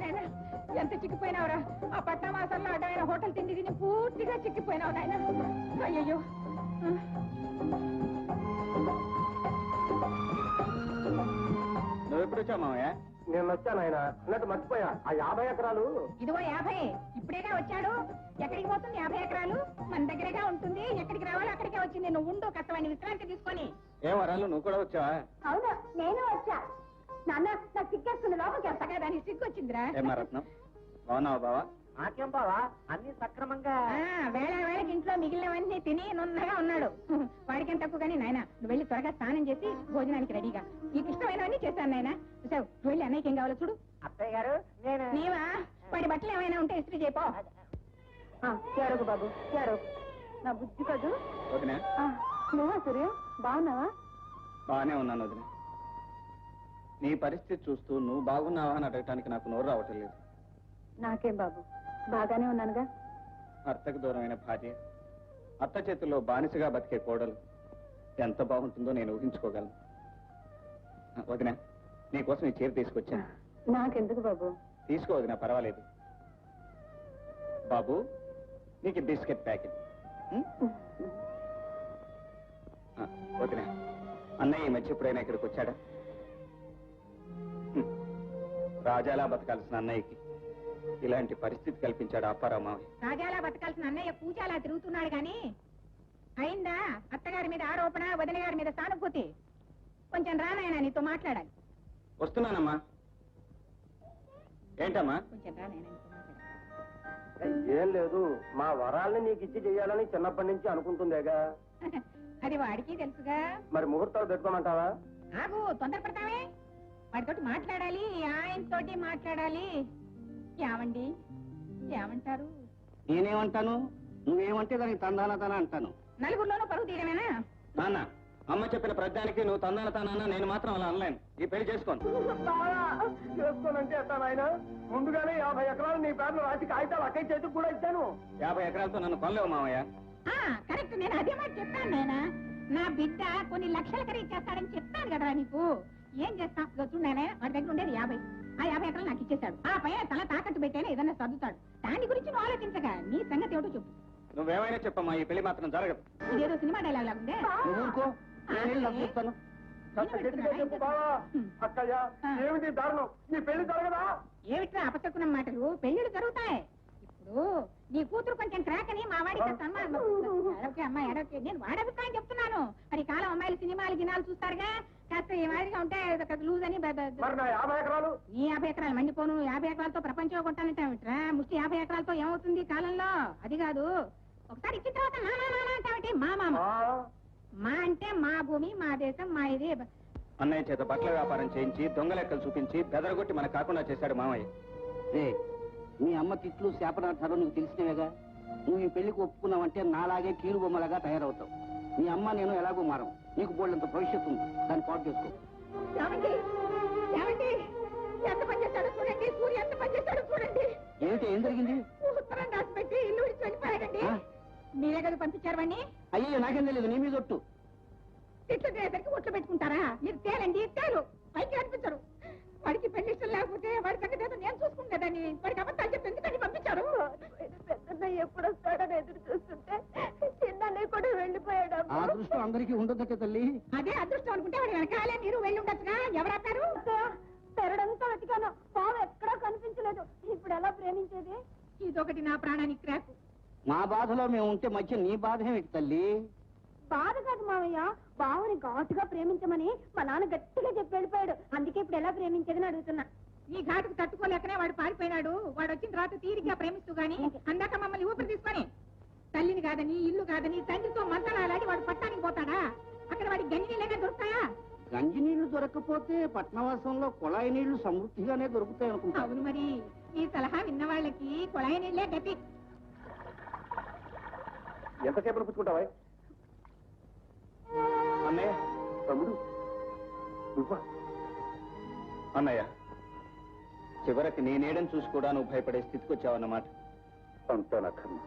నాయన ఎంత చిక్కిపోయినావురా ఆ పట్టణవాసంలో అడ్డమైన హోటల్ తిండి తిని పూర్తిగా చిక్కిపోయినావు నాయన అయ్యయ్యో నువ్వు ఎప్పుడు వచ్చావు మామయ్య నేను వచ్చాను ఆయన అన్నట్టు మర్చిపోయా ఆ 50 ఎకరాలు ఇదిగో 50 ఇప్పుడేగా వచ్చాడు ఎక్కడికి పోతుంది 50 ఎకరాలు మన దగ్గరగా ఉంటుంది ఎక్కడికి రావాలో అక్కడికే వచ్చింది నువ్వు ఉండు కష్టమైన విశ్రాంతి తీసుకొని ఏ వరాలు నువ్వు కూడా వచ్చావా అవును నేను వచ్చా నాన్న నాకు సిగ్గేస్తుంది లోపలికి వెళ్తాగా దానికి సిగ్గు వచ్చిందిరా ఏమా రత్నం బాగున్నావా బావా నాకేం బావా అన్ని సక్రమంగా వేళ వేళకి ఇంట్లో మిగిలినవన్నీ తిని నున్నగా ఉన్నాడు వాడికేం తక్కువ కానీ నాయన నువ్వు వెళ్ళి త్వరగా స్నానం చేసి భోజనానికి రెడీగా నీకు ఇష్టమైనవన్నీ చేశాను నాయన చూసావు నువ్వు వెళ్ళి అన్నయ్యకి ఏం కావాలో చూడు అత్తయ్య గారు నేను నీవా వాడి బట్టలు ఏమైనా ఉంటే ఇస్త్రీ చేయపో చేరగు బాబు చేరగు నా బుద్ధి కదూ వదినా నువ్వా సూర్య బాగున్నావా బాగానే ఉన్నాను వదిన నీ పరిస్థితి చూస్తూ నువ్వు బాగున్నావా అని అడగటానికి నాకు నోరు రావటం లేదు నాకేం బాబు బాగానే ఉన్నానుగా అత్తకు దూరమైన భార్య అత్త చేతుల్లో బానిసగా బతికే కోడలు ఎంత బాగుంటుందో నేను ఊహించుకోగలను వదిన నీకోసం ఈ చీర తీసుకొచ్చాను నాకెందుకు బాబు తీసుకో వదిన పర్వాలేదు బాబు నీకు బిస్కెట్ ప్యాకెట్ వదిన అన్నయ్య ఈ మధ్య ఎప్పుడైనా ఇక్కడికి వచ్చాడా రాజాలా బతకాల్సిన అన్నయ్యకి ఇలాంటి పరిస్థితి కల్పించాడు అప్పారావు మావయ్య రాజాలా బతకాల్సిన అన్నయ్య పూజాలా తిరుగుతున్నాడు గాని అయిందా అత్తగారి మీద ఆరోపణ వదిన గారి మీద సానుభూతి కొంచెం రానాయన నీతో మాట్లాడాలి వస్తున్నానమ్మా ఏంటమ్మా కొంచెం రానాయన నీతో మాట్లాడాలి ఏం లేదు మా వరాల్ని నీకు ఇచ్చి చెయ్యాలని చిన్నప్పటి నుంచి అనుకుంటుందేగా అది వాడికి తెలుసుగా మరి ముహూర్తాలు పెట్టుకోమంటావా ఆగు తొందరపడతావే వాడితోటి మాట్లాడాలి ఆయనతోటి మాట్లాడాలి ఏమండి ఏమంటారు నేనేమంటాను నువ్వేమంటే దానికి తందానతాన అంటాను నలుగురిలోనూ పరుగు తీయడమేనా నాన్న అమ్మ చెప్పిన ప్రజ్ఞానికి నువ్వు తందానతానా నేను మాత్రం అలా అనలేను ఈ పెళ్లి చేసుకోను చేసుకోనంటే ఎట్లా ఆయన ముందుగానే 50 ఎకరాలు నీ పేర్లు రాసి కాగితాలు అక్కడి చేతికి కూడా ఇచ్చాను 50 ఎకరాలతో నన్ను కొనలేవు మామయ్య కరెక్ట్ నేను అదే మాట చెప్పాను నేనా నా బిడ్డ కొన్ని లక్షల ఖరీదు చేస్తాడని చెప్పాను కదా నీకు ఏం చేస్తా చూడనే వాడి దగ్గర ఉండేది 50 ఆ 50 ఎకరాలు నాకు ఇచ్చేశాడు ఆ పైన తల తాకట్టు పెట్టేనే ఏదన్నా చదువుతాడు దాని గురించి నువ్వు ఆలోచించగా నీ సంగతి ఏమిటో చెప్పు నువ్వేమైనా చెప్పమ్మా ఈ పెళ్లి మాత్రం జరగదు ఇదేదో సినిమా డైలాగ్ లాగుందే అక్కయ్య ఏమిటి దారుణం నీ పెళ్లి జరగదా ఏమిట్రా అపశకునం మాటలు పెళ్లిళ్ళు జరుగుతాయి ఇప్పుడు నీ కూతురు కొంచెం క్రాక్ అని మా వాడికి ఎడవకే అమ్మాయి ఎడవకే నేను వాడి అభిప్రాయం చెప్తున్నాను మరి కాలం అమ్మాయిలు సినిమాలు గినాలు చూస్తారుగా కాస్త ఈ మాదిరిగా ఉంటే లూజ్ అని మరి నా 50 ఎకరాలు నీ 50 ఎకరాలు మండిపోను 50 ఎకరాలతో ప్రపంచం కొంటానంటావిట్రా ముష్టి 50 ఎకరాలతో ఏమవుతుంది కాలంలో అది కాదు ఒకసారి ఇచ్చిన తర్వాత అంటావంటే మా మామ మా అంటే మా భూమి మా దేశం మా ఇది అన్నయ్య చేత బట్టల వ్యాపారం చేయించి దొంగ లెక్కలు చూపించి బెదరగొట్టి మనకు కాకుండా చేశాడు మామయ్య మీ అమ్మ తిట్లు శాపనార్థాలు నీకు తెలిసినవేగా నువ్వు ఈ పెళ్లికి ఒప్పుకున్నావంటే నాలాగే కీలు బొమ్మలాగా తయారవుతావు మీ అమ్మ నేను ఎలాగో మారం నీకు బోళ్ళంత భవిష్యత్తు ఉంది దాన్ని పాటు చేసుకో ఎంత పని చేస్తాడో చూడండి సూర్య ఎంత పని చేస్తాడో చూడండి ఏమిటి ఏం జరిగింది ఉత్తరం రాసి పెట్టి ఇల్లు విడిచి వెళ్ళిపోయాడండి మీరే కదా పంపించారు వాడిని అయ్యో నాకేం తెలియదు నీ మీద ఒట్టు తిట్లు తినేసరికి ఒట్లు పెట్టుకుంటారా మీరు తేలండి తేలు పైకి అనిపించరు వాడికి పెళ్లి ఇష్టం లేకపోతే వాడి సంగతి ఏదో నేను చూసుకుంటాదని వాడికి అబద్ధాలు చెప్పి ఎందుకని పంపించారు పెద్దన్నయ్య ఎప్పుడు వస్తాడని ఎదురు చూస్తుంటే చిన్నన్నయ్య కూడా వెళ్ళిపోయాడు ఆ దృష్టం అందరికీ ఉండదట తల్లి అదే అదృష్టం అనుకుంటే వాడి వెనకాలే మీరు వెళ్ళి ఉండొచ్చుగా ఎవరాపారు పెరడంతా వెతికాను పాము ఎక్కడా కనిపించలేదు ఇప్పుడు ఎలా ప్రేమించేది ఇదొకటి నా ప్రాణానికి క్రాకు మా బాధలో మేము ఉంటే మధ్య నీ బాధ ఏమిటి తల్లి బాధ కాదు మావయ్య బావని ఘాటుగా ప్రేమించమని మా నాన్న గట్టిగా చెప్పి వెళ్ళిపోయాడు అందుకే ఇప్పుడు ఎలా ప్రేమించేదని అడుగుతున్నా ఈ ఘాటుకు తట్టుకోలేకనే వాడు పారిపోయినాడు వాడు వచ్చిన తర్వాత తీరిగ్గా ప్రేమిస్తూ గాని అందాక మమ్మల్ని ఊపిరి తీసుకొని తల్లిని కాదని ఇల్లు కాదని తండ్రితో మంతనాలాడి వాడు పట్టానికి పోతాడా అక్కడ వాడి గంజి నీళ్ళైనా దొరుకుతాయా గంజి నీళ్లు దొరకకపోతే పట్నవాసంలో కుళాయి నీళ్లు సమృద్ధిగానే దొరుకుతాయి అనుకుంటా అవును మరి ఈ సలహా విన్న వాళ్ళకి కుళాయి నీళ్లే గతి ఎంతసేపు పుచ్చుకుంటావా అన్నయ్య తమ్ముడు నువ్వా అన్నయ్య చివరికి నీ నీడని చూసి కూడా నువ్వు భయపడే స్థితికి వచ్చావన్నమాట అంతా నా కర్మ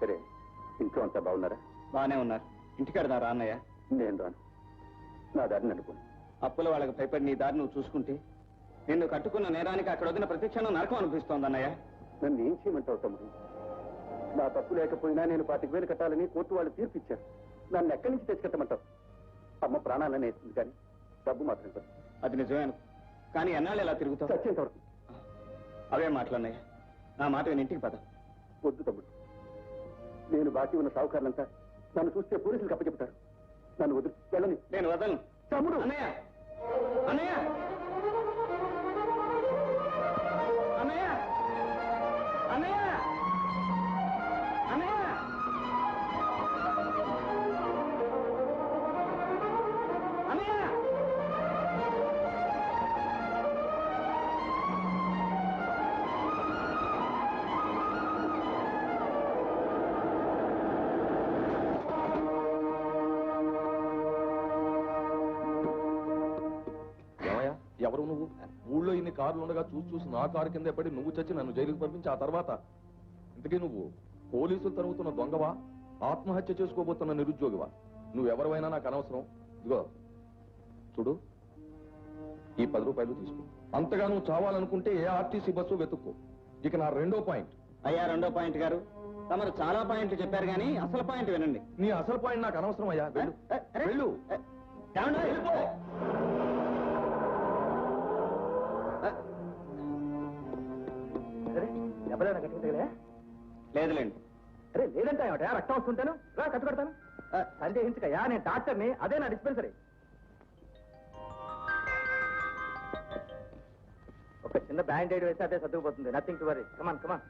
సరే ఇంట్లో అంతా బాగున్నారా బానే ఉన్నారు ఇంటికాడదారా అన్నయ్య నేను రాను నా దారిని అనుకోను అప్పుల వాళ్ళకి భయపడి నీ దారి నువ్వు చూసుకుంటే నిన్ను కట్టుకున్న నేరానికి అక్కడ వదిన ప్రతిక్షణం నరకం అనిపిస్తోంది అన్నయ్య. నన్ను ఏం చేయమంటావు తమ్ముడు? నా తప్పు లేకపోయినా నేను 25,000 కట్టాలని కోర్టు వాళ్ళు తీర్పిచ్చారు. నన్ను ఎక్కడి నుంచి తెచ్చికట్టమంటావు? అమ్మ ప్రాణాలని వేస్తుంది కానీ డబ్బు మాత్రం కాదు. అది నిజమే అనుకో, కానీ ఎన్నాళ్ళు ఎలా తిరుగుతావు? చచ్చేంత వరకు. అవే మాటలన్నయ్య, నా మాట విని ఇంటికి పద. వద్దు తమ్ముడు, నేను బాకీ ఉన్న సావుకారులంతా నన్ను చూస్తే పోలీసులకు అప్పచెప్తారు. నన్ను వద్దు, వెళ్ళని. నేను వదలను తమ్ముడు. అన్నయ్య, అన్నయ్య, అన్నయ్య, అన్నయ్య, అన్నయ్య. అన్నయ్య, ఎవరు నువ్వు? ఊళ్ళో ఇన్ని కార్లు ఉండగా చూసి నా కారు కింద పడి నువ్వు చచ్చి నన్ను జైలుకి పంపించి ఆ తర్వాత ఇంతకీ నువ్వు పోలీసులు తరుగుతున్న దొంగవా, ఆత్మహత్య చేసుకోబోతున్న నిరుద్యోగివా? నువ్వెవరైనా నాకు అనవసరం. ఇదిగో చూడు, ఈ 10 రూపాయలు తీసుకో. అంతగా నువ్వు చావాలనుకుంటే ఏ ఆర్టీసీ బస్సు వెతుక్కో. ఇక నా రెండో పాయింట్. అయ్యా, రెండో పాయింట్ గారు, తమరు చాలా పాయింట్లు చెప్పారు కానీ అసలు పాయింట్ వినండి. నీ అసలు పాయింట్ నాకు అనవసరం అయ్యా. వెళ్ళు, వెళ్ళు. ఏమండి? వెళ్ళిపో. సరే, ఎవరైనా కట్టుకుంటే లేదులేండి. అరే లేదంటే ఏమిటా? రక్తం వస్తుంటాను, రా కట్టు కడతాను. సందేహించకయ్యా, నేను డాక్టర్ని, అదే నా డిస్పెన్సరీ. ఒక చిన్న బ్యాండేడ్ వేస్తే అదే సర్దుకుపోతుంది. Nothing to worry. Come on come on,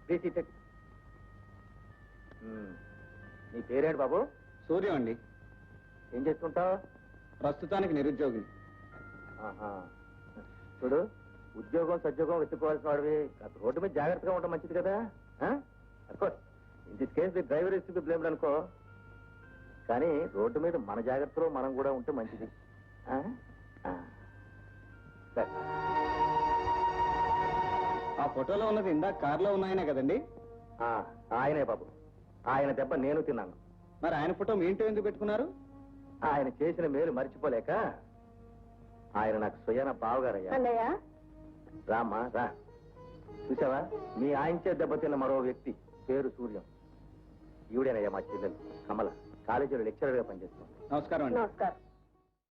please seated. నీ పేరేంటి బాబు? సూర్యం అండి. ఏం చేస్తుంటావు? ప్రస్తుతానికి నిరుద్యోగిని. చూడు, ఉద్యోగం సద్యోగం వెతుక్కోవాల్సిన వాడివి. రోడ్డు మీద జాగ్రత్తగా ఉండడం మంచిది కదా. Of course in this case the driver is to be blamed అనుకో, కానీ రోడ్డు మీద మన జాగ్రత్తలో మనం కూడా ఉంటే మంచిది. సరే, ఆ ఫోటోలో ఉన్నది ఇందాక కారులో ఉన్నాయనే కదండి? ఆయనే బాబు. ఆయన దెబ్బ నేను తిన్నాను. మరి ఆయన ఫోటో మీ ఇంట్లో ఎందుకు పెట్టుకున్నారు? ఆయన చేసిన మేలు మర్చిపోలేక. ఆయన నాకు స్వయాన బావగారయ్యా. అన్నయ్య, రామ్మా రా. చూసావా, మీ ఆయనచే దెబ్బతిన్న మరో వ్యక్తి, పేరు సూర్యం. ఈవిడేనయ్యా మా చెల్లెలు కమల, కాలేజీలో లెక్చరర్ గా పనిచేస్తుంది. నమస్కారం అండి. నమస్కారం.